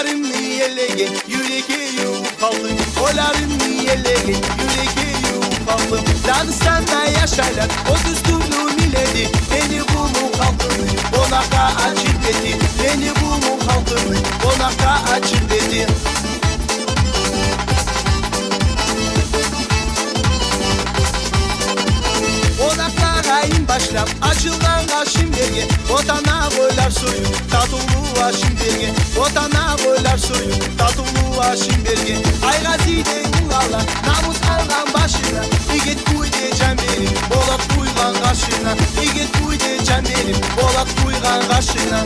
Oylarımı yelege yüreğe yufalım. Oylarımı yelege yüreğe yufalım. Dağıstan'da yaşarlar o düsturlu milleti. Beni bu mu kaldırdı onaka açık dedi. Beni bu mu kaldırdı onaka açık dedi. Onaklara in başlap açılan aşım verge. Otana boylar soyu tatulu aşım verge. Otana boylar soyu tatulu aşım verge. Ay gazide ulala namus algan başına. İgit kuydeyeceğim benim Bolat kuygan kaşına. İgit kuydeyeceğim benim Bolat kuygan kaşına.